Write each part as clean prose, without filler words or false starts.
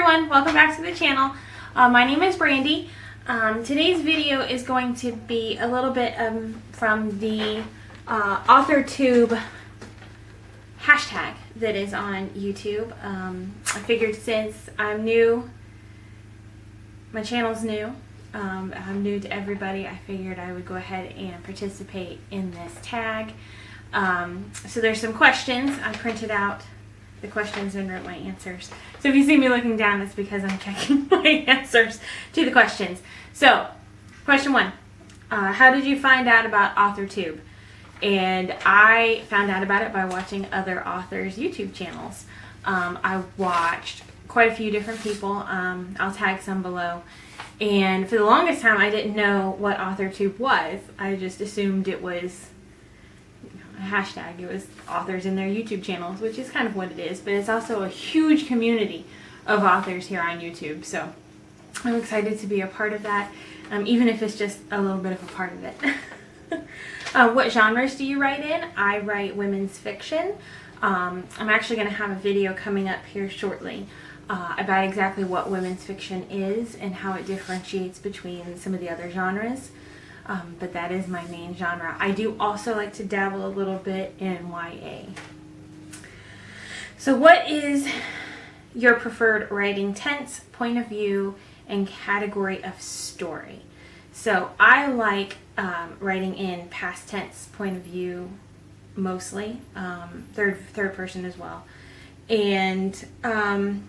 everyone, welcome back to the channel. My name is Brandi. Today's video is going to be a little bit from the AuthorTube hashtag that is on YouTube. I figured since I'm new, my channel's new, I'm new to everybody, I figured I would go ahead and participate in this tag. So there's some questions. I printed out the questions and wrote my answers. So if you see me looking down, it's because I'm checking my answers to the questions. So, question 1. How did you find out about AuthorTube? And I found out about it by watching other authors' YouTube channels. I watched quite a few different people. I'll tag some below. And for the longest time, I didn't know what AuthorTube was. I just assumed it was a hashtag. It was authors in their YouTube channels, which is kind of what it is, but it's also a huge community of authors here on YouTube, so I'm excited to be a part of that, even if it's just a little bit of a part of it. What genres do you write in? I write women's fiction. I'm actually going to have a video coming up here shortly about exactly what women's fiction is and how it differentiates between some of the other genres. But that is my main genre. I do also like to dabble a little bit in YA. So what is your preferred writing tense, point of view, and category of story? So I like writing in past tense, point of view mostly, third person as well. And I'm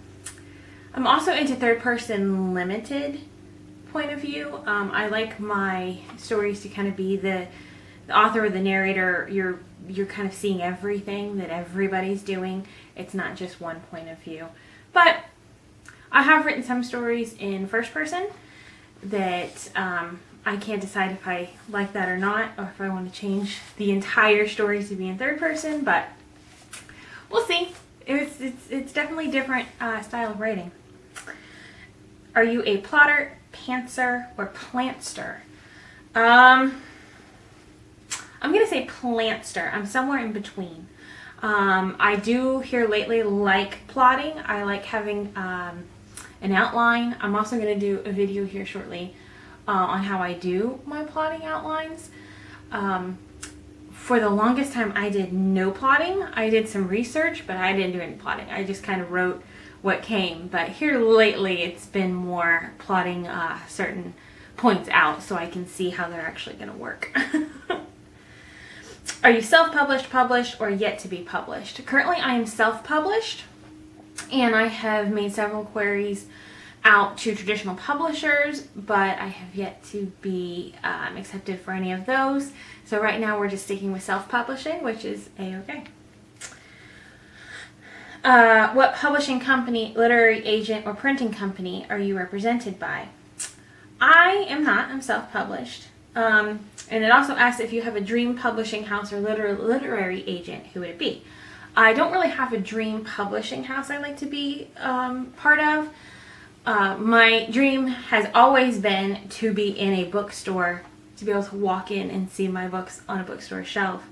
also into third person limited point of view. I like my stories to kind of be the author or the narrator. You're kind of seeing everything that everybody's doing. It's not just one point of view. But I have written some stories in first person that I can't decide if I like that or not, or if I want to change the entire story to be in third person, but we'll see. It's definitely different style of writing. Are you a plotter, pantser, or plantster? I'm going to say plantster. I'm somewhere in between. I do here lately like plotting. I like having an outline. I'm also going to do a video here shortly on how I do my plotting outlines. For the longest time I did no plotting. I did some research, but I didn't do any plotting. I just kind of wrote what came. But here lately it's been more plotting certain points out so I can see how they're actually going to work. Are you self-published, published, or yet to be published? Currently I am self-published, and I have made several queries out to traditional publishers, but I have yet to be accepted for any of those. So right now we're just sticking with self-publishing, which is a-okay. What publishing company, literary agent, or printing company are you represented by? I am not. I'm self-published. And it also asks if you have a dream publishing house or literary agent, who would it be? I don't really have a dream publishing house I like to be part of. My dream has always been to be in a bookstore, to be able to walk in and see my books on a bookstore shelf.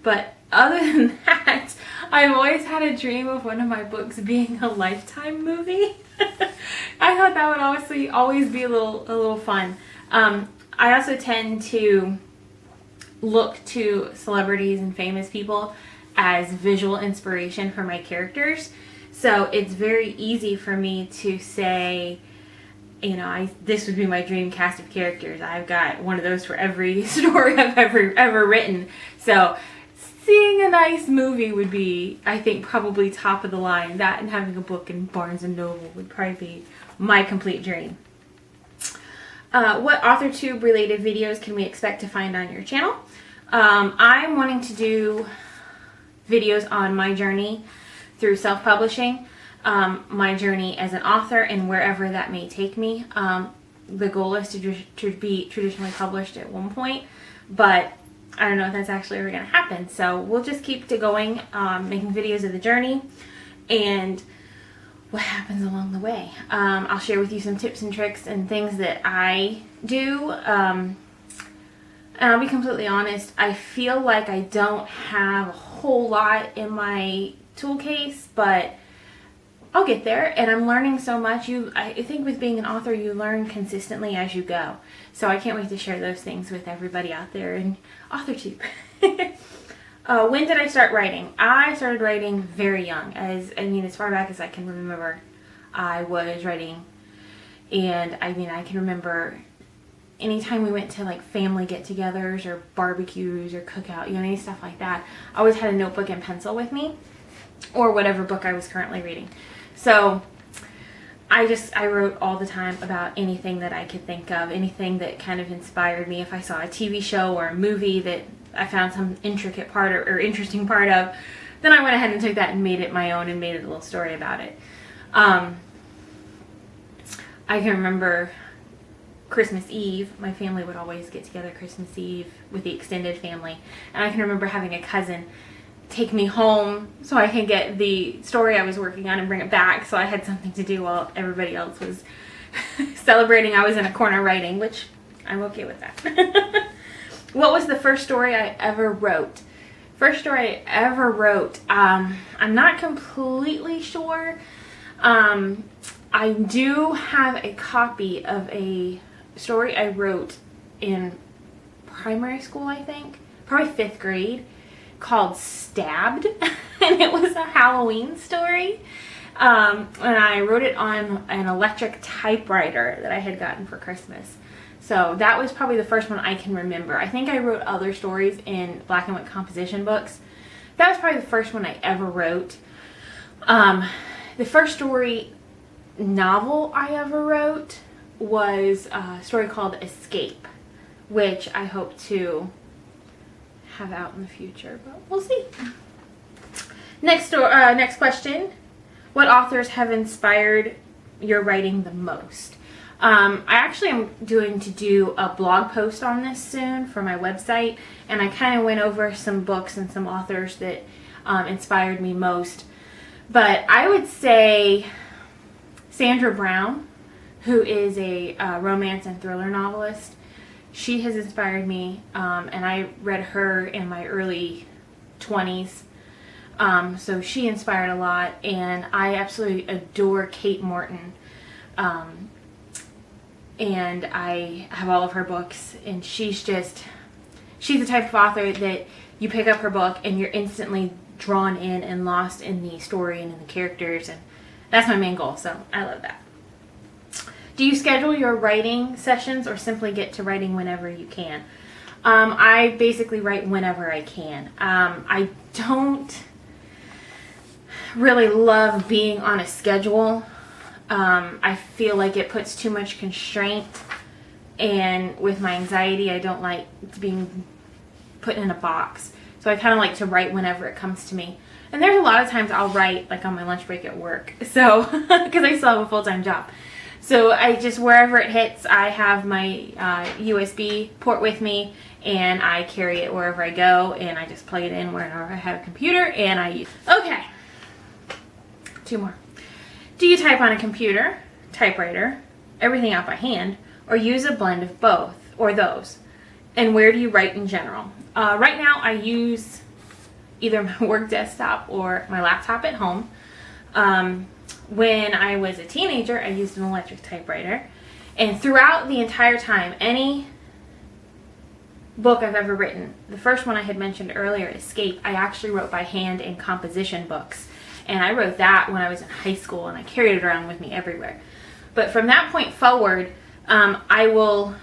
But other than that, I've always had a dream of one of my books being a Lifetime movie. I thought that would obviously always be a little fun. I also tend to look to celebrities and famous people as visual inspiration for my characters. So it's very easy for me to say, you know, this would be my dream cast of characters. I've got one of those for every story I've ever written. So seeing a nice movie would be, I think, probably top of the line. That and having a book in Barnes & Noble would probably be my complete dream. What AuthorTube related videos can we expect to find on your channel? I'm wanting to do videos on my journey through self-publishing, my journey as an author, and wherever that may take me. The goal is to be traditionally published at one point, but I don't know if that's actually ever going to happen. So we'll just keep going, making videos of the journey and what happens along the way. I'll share with you some tips and tricks and things that I do. And I'll be completely honest, I feel like I don't have a whole lot in my tool case, but I'll get there, and I'm learning so much. I think with being an author, you learn consistently as you go. So I can't wait to share those things with everybody out there in AuthorTube. When did I start writing? I started writing very young. As far back as I can remember, I was writing. And I can remember anytime we went to like family get-togethers or barbecues or cookout, any stuff like that, I always had a notebook and pencil with me, or whatever book I was currently reading. So I wrote all the time about anything that I could think of, anything that kind of inspired me. If I saw a TV show or a movie that I found some intricate part or interesting part of, then I went ahead and took that and made it my own and made it a little story about it. I can remember Christmas Eve. My family would always get together Christmas Eve with the extended family. And I can remember having a cousin take me home so I could get the story I was working on and bring it back, so I had something to do while everybody else was celebrating. I was in a corner writing, which I'm okay with that. What was the first story I ever wrote? First story I ever wrote, I'm not completely sure. I do have a copy of a story I wrote in primary school, I think, probably 5th grade, called Stabbed, and it was a Halloween story. And I wrote it on an electric typewriter that I had gotten for Christmas. So that was probably the first one I can remember. I think I wrote other stories in black and white composition books. That was probably the first one I ever wrote. The first story novel I ever wrote was a story called Escape, which I hope to have out in the future, but we'll see. Next question. What authors have inspired your writing the most? I actually am going to do a blog post on this soon for my website, and I kind of went over some books and some authors that inspired me most. But I would say Sandra Brown, who is a romance and thriller novelist. She has inspired me, and I read her in my early 20s. So she inspired a lot, and I absolutely adore Kate Morton. And I have all of her books, and she's the type of author that you pick up her book and you're instantly drawn in and lost in the story and in the characters, and that's my main goal, so I love that. Do you schedule your writing sessions or simply get to writing whenever you can? I basically write whenever I can. I don't really love being on a schedule. I feel like it puts too much constraint, and with my anxiety, I don't like being put in a box. So I kind of like to write whenever it comes to me. And there's a lot of times I'll write like on my lunch break at work, so because I still have a full-time job. So I just, wherever it hits, I have my USB port with me, and I carry it wherever I go, and I just plug it in wherever I have a computer, and I use. Okay, 2 more. Do you type on a computer, typewriter, everything out by hand, or use a blend of both, or those? And where do you write in general? Right now I use either my work desktop or my laptop at home. When I was a teenager, I used an electric typewriter. And throughout the entire time, any book I've ever written, the first one I had mentioned earlier, Escape, I actually wrote by hand in composition books. And I wrote that when I was in high school, and I carried it around with me everywhere. But from that point forward, I will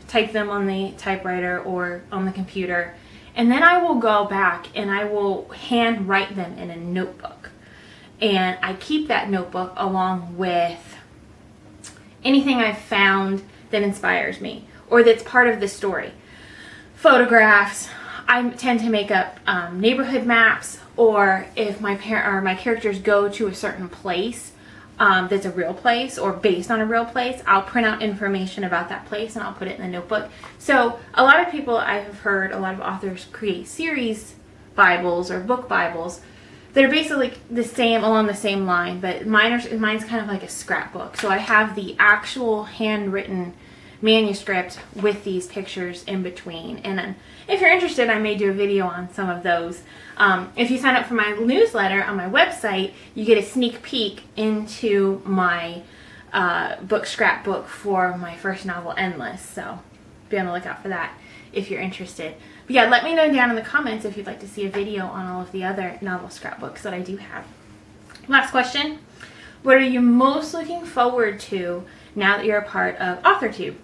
type them on the typewriter or on the computer, and then I will go back and I will hand write them in a notebook. And I keep that notebook along with anything I've found that inspires me or that's part of the story. Photographs. I tend to make up neighborhood maps, or if my characters go to a certain place that's a real place or based on a real place, I'll print out information about that place and I'll put it in the notebook. So a lot of people, I have heard a lot of authors create series Bibles or book Bibles that are basically the same, along the same line, but mine's kind of like a scrapbook. So I have the actual handwritten manuscript with these pictures in between. And then if you're interested, I may do a video on some of those. If you sign up for my newsletter on my website, you get a sneak peek into my book scrapbook for my first novel, Endless. So be on the lookout for that if you're interested. But yeah, let me know down in the comments if you'd like to see a video on all of the other novel scrapbooks that I do have. Last question. What are you most looking forward to now that you're a part of AuthorTube?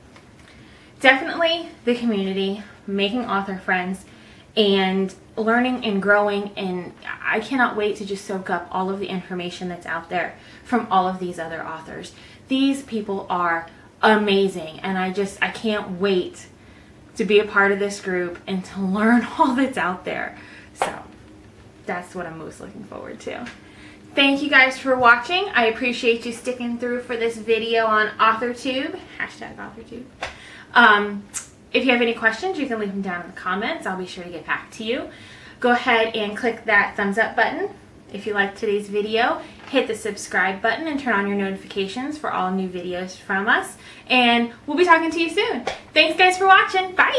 Definitely the community, making author friends, and learning and growing, and I cannot wait to just soak up all of the information that's out there from all of these other authors. These people are amazing, and I can't wait to be a part of this group and to learn all that's out there. So that's what I'm most looking forward to. Thank you guys for watching. I appreciate you sticking through for this video on AuthorTube, #AuthorTube. If you have any questions, you can leave them down in the comments. I'll be sure to get back to you. Go ahead and click that thumbs up button if you liked today's video. Hit the subscribe button and turn on your notifications for all new videos from us. And we'll be talking to you soon. Thanks guys for watching. Bye!